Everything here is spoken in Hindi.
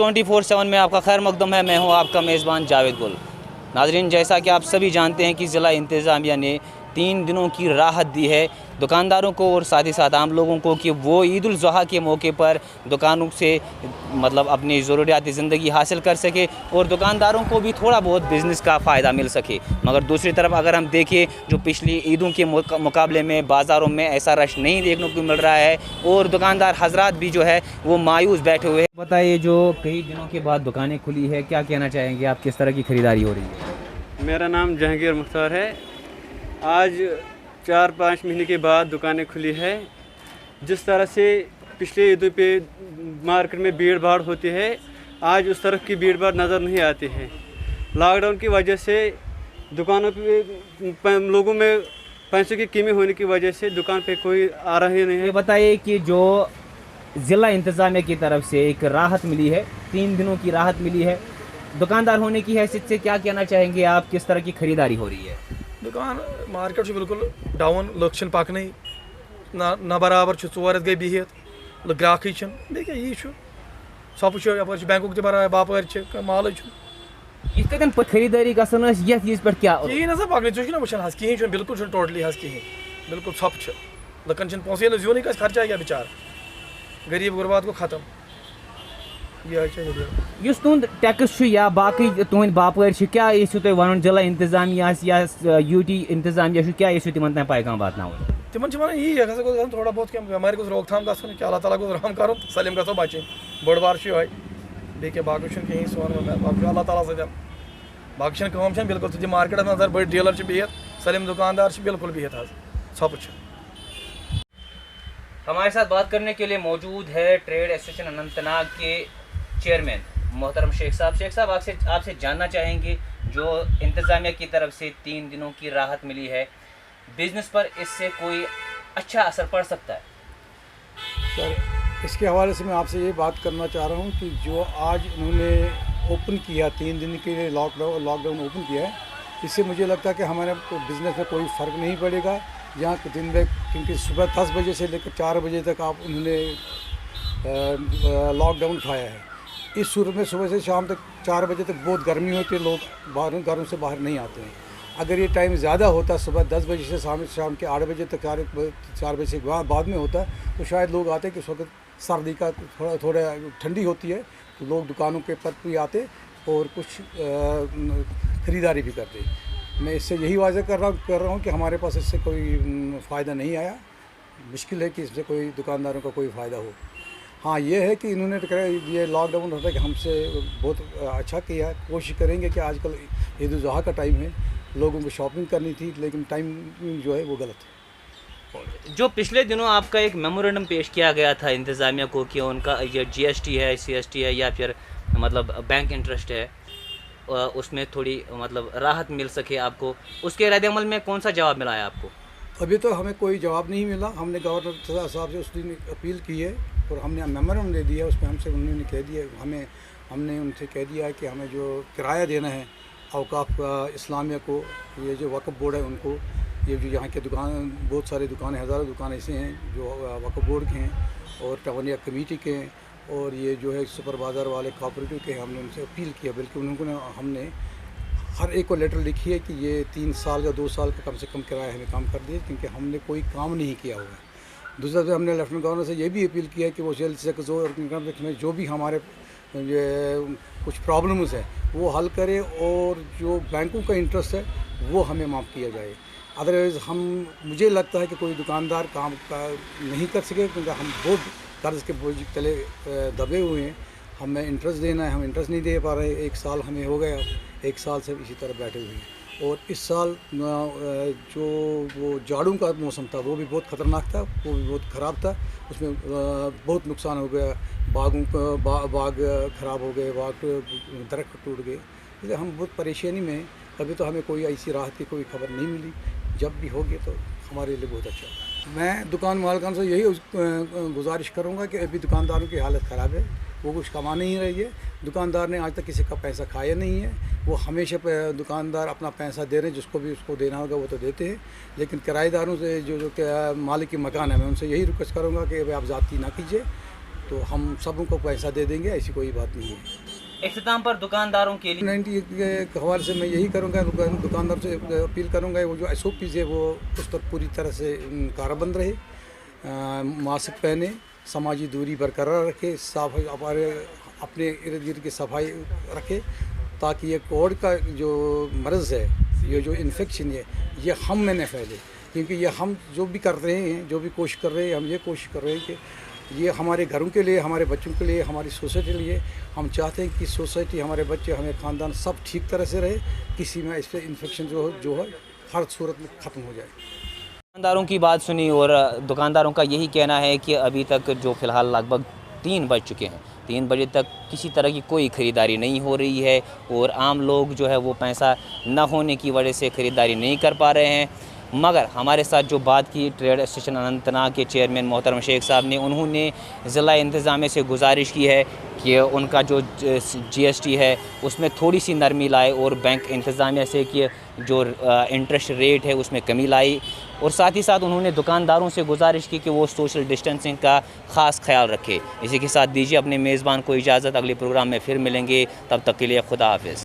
24/7 में आपका खैर मकदम है। मैं हूं आपका मेज़बान जावेद गुल। नाज़रीन, जैसा कि आप सभी जानते हैं कि ज़िला इंतज़ामिया ने 3 दिनों की राहत दी है दुकानदारों को और साथ ही साथ आम लोगों को कि वो ईद उल ज़ुहा के मौके पर दुकानों से मतलब अपनी ज़रूरियाती ज़िंदगी हासिल कर सके और दुकानदारों को भी थोड़ा बहुत बिज़नेस का फ़ायदा मिल सके। मगर दूसरी तरफ अगर हम देखें, जो पिछली ईदों के मुकाबले में बाज़ारों में ऐसा रश नहीं देखने को मिल रहा है और दुकानदार हजरात भी जो है वो मायूस बैठे हुए हैं। बताइए, जो कई दिनों के बाद दुकानें खुली है, क्या कहना चाहेंगे आप? किस तरह की ख़रीदारी हो रही है? मेरा नाम जहांगीर मुख्तार है। आज 4-5 महीने के बाद दुकानें खुली है। जिस तरह से पिछले ईदों पे मार्केट में भीड़ भाड़ होती है, आज उस तरह की भीड़ भाड़ नज़र नहीं आती है। लॉकडाउन की वजह से दुकानों पे लोगों में पैसों की कमी होने की वजह से दुकान पे कोई आ रहा ही नहीं है। ये बताइए कि जो ज़िला इंतज़ामिया की तरफ से एक राहत मिली है, 3 दिनों की राहत मिली है, दुकानदार होने की हैसियत से क्या कहना चाहेंगे आप? किस तरह की ख़रीदारी हो रही है? दुकान मार्केट बिल्कुल डाउन, लुक पाकन ना बराबर 4 गई बिहित ग्राहक देखिए यही सप यप बैंक तरान बापर माल इत खरीदारी गसन ये पे क्या कहीं ना पकन ना वुचान कहीं बिल्कुल टोटली कहीं बिल्कुल सप लुकन पोस जोन खर्चा क्या बेचार गरीब गुरबात को ख़त्म। युस तुंद टैक्स या बाकी तुंद बापर क्या तुम वन जिला इंतजामिया या यूटी इंतजामिया क्या तिमन तक पैगाम वातना तिमन यही थोड़ा बहुत क्या बेमार गोस रोकथाम गन कि अल्लाह ताला गोस रहम कर सलिम गो बचन बड़ बार बे क्या बाकी कहीं सोन बाकी अल्लाह ताला सद बाकी कम बिल्कुल मार्केट नजर बड़ डीलर बिहत सलिम दुकानदार बिल्कुल बिहत सप। हमारे साथ बात करने के लिए मौजूद है ट्रेड एसोसिएशन अनंतनाग के चेयरमैन मोहतरम शेख साहब। शेख साहब, आपसे जानना चाहेंगे, जो इंतज़ामिया की तरफ से 3 दिनों की राहत मिली है, बिज़नेस पर इससे कोई अच्छा असर पड़ सकता है? सर, इसके हवाले से मैं आपसे ये बात करना चाह रहा हूँ कि जो आज उन्होंने ओपन किया 3 दिन के लिए लॉकडाउन ओपन किया है, इससे मुझे लगता है कि हमारे बिज़नेस में कोई फ़र्क नहीं पड़ेगा। यहाँ दिन में क्योंकि सुबह 10 बजे से लेकर 4 बजे तक आप उन्होंने लॉकडाउन उठाया है। इस सूरत में सुबह से शाम तक 4 बजे तक बहुत गर्मी होती है, लोग घरों से बाहर नहीं आते हैं। अगर ये टाइम ज़्यादा होता, सुबह 10 बजे से शाम के 8 बजे तक 4 बजे से बाद में होता, तो शायद लोग आते कि उस वक्त सर्दी का थोड़ा ठंडी होती है, तो लोग दुकानों के पर भी आते और कुछ ख़रीदारी भी करते। मैं इससे यही वाज़ह कर रहा हूँ कि हमारे पास इससे कोई फ़ायदा नहीं आया। मुश्किल है कि इससे कोई दुकानदारों का कोई फ़ायदा हो। हाँ, ये है कि इन्होंने ये लॉकडाउन होता है कि हमसे बहुत अच्छा किया। कोशिश करेंगे कि आजकल ईद उल ज़ुहा का टाइम है, लोगों को शॉपिंग करनी थी, लेकिन टाइम जो है वो गलत है। जो पिछले दिनों आपका एक मेमोरेंडम पेश किया गया था इंतज़ामिया को कि उनका ये GST है, CST है या फिर मतलब बैंक इंटरेस्ट है, उसमें थोड़ी मतलब राहत मिल सके आपको, उसके रद्द अमल में कौन सा जवाब मिला है आपको? अभी तो हमें कोई जवाब नहीं मिला। हमने गवर्नर साहब से उस दिन अपील की है और हमने मेमोरेंडम दे दिया। उसमें उन्होंने कह दिया, हमने उनसे कह दिया है कि हमें जो किराया देना है औकाफ इस्लामिया को, ये जो वक्फ बोर्ड है उनको, ये जो यहाँ के बहुत सारे दुकानें, हज़ारों दुकान ऐसे हैं जो वक्फ बोर्ड के हैं और टवनिया कमेटी के हैं और ये जो है सुपर बाज़ार वाले कोऑपरेटिव के, हमने उनसे अपील किया। बल्कि उन्होंने हमने हर एक को लेटर लिखी है कि ये 3 साल या 2 साल का कम से कम किराया हमें काम कर दिए, क्योंकि हमने कोई काम नहीं किया हुआ है। दूसरा से हमने लेफ्टिनेंट गवर्नर से ये भी अपील किया है कि वो जल्द से जल्द में जो भी हमारे कुछ प्रॉब्लम्स है वो हल करे और जो बैंकों का इंटरेस्ट है वो हमें माफ़ किया जाए। अदरवाइज़ मुझे लगता है कि कोई दुकानदार काम का नहीं कर सके, क्योंकि हम बहुत कर्ज़ के बोझ तले दबे हुए हैं। हमें इंटरेस्ट देना है, हम इंटरेस्ट नहीं दे पा रहे। 1 साल हमें हो गया, 1 साल से इसी तरह बैठे हुए हैं। और इस साल जो वो जाड़ों का मौसम था वो भी बहुत ख़तरनाक था, वो भी बहुत ख़राब था। उसमें बहुत नुकसान हो गया, बाग ख़राब हो गए, दरख्त टूट गए। इसलिए हम बहुत परेशानी में हैं। अभी तो हमें कोई ऐसी राहत की कोई खबर नहीं मिली। जब भी होगी तो हमारे लिए बहुत अच्छा है। मैं दुकान मालिकान से यही गुजारिश करूँगा कि अभी दुकानदारों की हालत ख़राब है, वो कुछ कमा नहीं रही है। दुकानदार ने आज तक किसी का पैसा खाया नहीं है। वो हमेशा दुकानदार अपना पैसा दे रहे हैं, जिसको भी उसको देना होगा वो तो देते हैं। लेकिन किराएदारों से जो मालिक की मकान है, मैं उनसे यही रिक्वेस्ट करूँगा कि भाई आप ज़्यादती ना कीजिए। तो हम सबको पैसा दे देंगे, ऐसी कोई बात नहीं है। इख्तिताम पर दुकानदारों के लिए 90 के हवाले से मैं यही करूँगा, दुकानदार से अपील करूँगा वो जो SOPs है वो उस पर पूरी तरह से कारबंद रहे, मास्क पहने, समाजी दूरी बरकरार रखे, साफ अपने इर्द गिर्द की सफाई रखे, ताकि ये कोविड का जो मर्ज़ है, ये जो इन्फेक्शन है, ये हम में न फैले। क्योंकि ये हम जो भी कर रहे हैं, जो भी कोशिश कर रहे हैं, हम ये कोशिश कर रहे हैं कि ये हमारे घरों के लिए, हमारे बच्चों के लिए, हमारी सोसाइटी के लिए, हम चाहते हैं कि सोसाइटी, हमारे बच्चे, हमारे ख़ानदान सब ठीक तरह से रहे, किसी में इस पर इन्फेक्शन जो है हर सूरत में ख़त्म हो जाए। दुकानदारों की बात सुनी और दुकानदारों का यही कहना है कि अभी तक जो फ़िलहाल लगभग 3 बज चुके हैं, 3 बजे तक किसी तरह की कोई ख़रीदारी नहीं हो रही है और आम लोग जो है वो पैसा न होने की वजह से ख़रीदारी नहीं कर पा रहे हैं। मगर हमारे साथ जो बात की ट्रेड एसोसिएशन अनंतनाग के चेयरमैन मोहतरम शेख साहब ने, उन्होंने ज़िला इंतज़ामिया से गुजारिश की है कि उनका जो GST है उसमें थोड़ी सी नरमी लाए और बैंक इंतज़ामिया से कि जो इंटरेस्ट रेट है उसमें कमी लाई, और साथ ही साथ उन्होंने दुकानदारों से गुजारिश की कि वो सोशल डिस्टेंसिंग का ख़ास ख्याल रखे। इसी के साथ दीजिए अपने मेज़बान को इजाज़त, अगले प्रोग्राम में फिर मिलेंगे, तब तक के लिए खुदा हाफिज़।